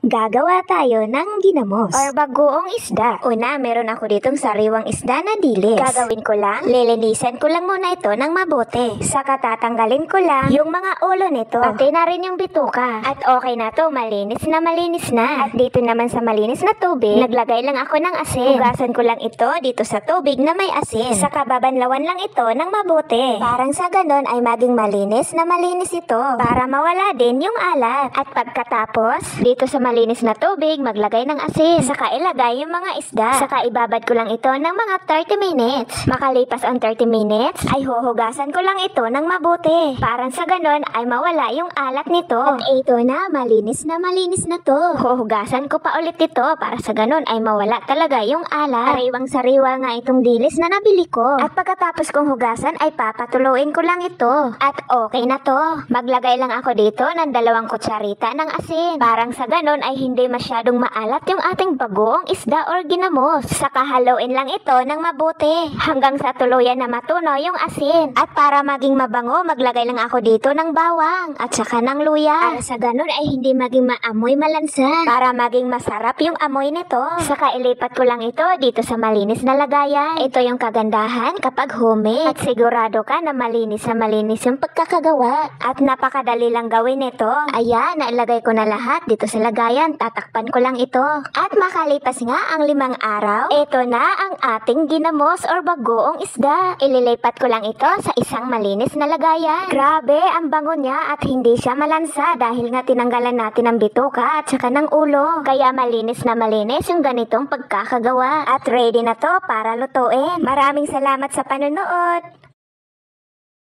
Gagawa tayo ng ginamos or bagoong isda. Una, meron ako ditong sariwang isda na dilis. Gagawin ko lang, lilinisan ko lang muna ito ng mabuti. Saka tatanggalin ko lang yung mga ulo nito. Pati na rin yung bituka. At okay na to, malinis na. At dito naman sa malinis na tubig, naglagay lang ako ng asin. Hugasan ko lang ito dito sa tubig na may asin. Saka babanlawan lang ito ng mabuti. Parang sa ganon ay maging malinis ito. Para mawala din yung alat. At pagkatapos, dito sa malinis na tubig, maglagay ng asin. Saka ilagay yung mga isda. Saka ibabad ko lang ito ng mga 30 minutes. Makalipas ang 30 minutes, ay huhugasan ko lang ito ng mabuti. Parang sa ganon ay mawala yung alat nito. At ito na, malinis na to. Huhugasan ko pa ulit ito para sa ganon ay mawala talaga yung alat. Sariwang-sariwa nga itong dilis na nabili ko. At pagkatapos kong hugasan ay papatuloyin ko lang ito. At okay na to. Maglagay lang ako dito ng 2 kutsarita ng asin. Parang sa ganon ay hindi masyadong maalat yung ating bagoong isda or ginamos. Saka haluin lang ito ng mabuti hanggang sa tuluyan na matunaw yung asin. At para maging mabango, maglagay lang ako dito ng bawang at saka ng luya. Para sa ganon ay hindi maging maamoy malansa. Para maging masarap yung amoy nito. Saka ilipat ko lang ito dito sa malinis na lagayan. Ito yung kagandahan kapag homemade. At sigurado ka na malinis yung pagkakagawa. At napakadali lang gawin ito. Ayan, nailagay ko na lahat dito sa lagayan. Tatakpan ko lang ito. At makalipas nga ang 5 araw, ito na ang ating ginamos or bagoong isda. Ililipat ko lang ito sa isang malinis na lagayan. Grabe, ang bango niya at hindi siya malansa dahil nga tinanggalan natin ang bituka at saka ng ulo. Kaya malinis yung ganitong pagkakagawa. At ready na to para lutuin. Maraming salamat sa panonood.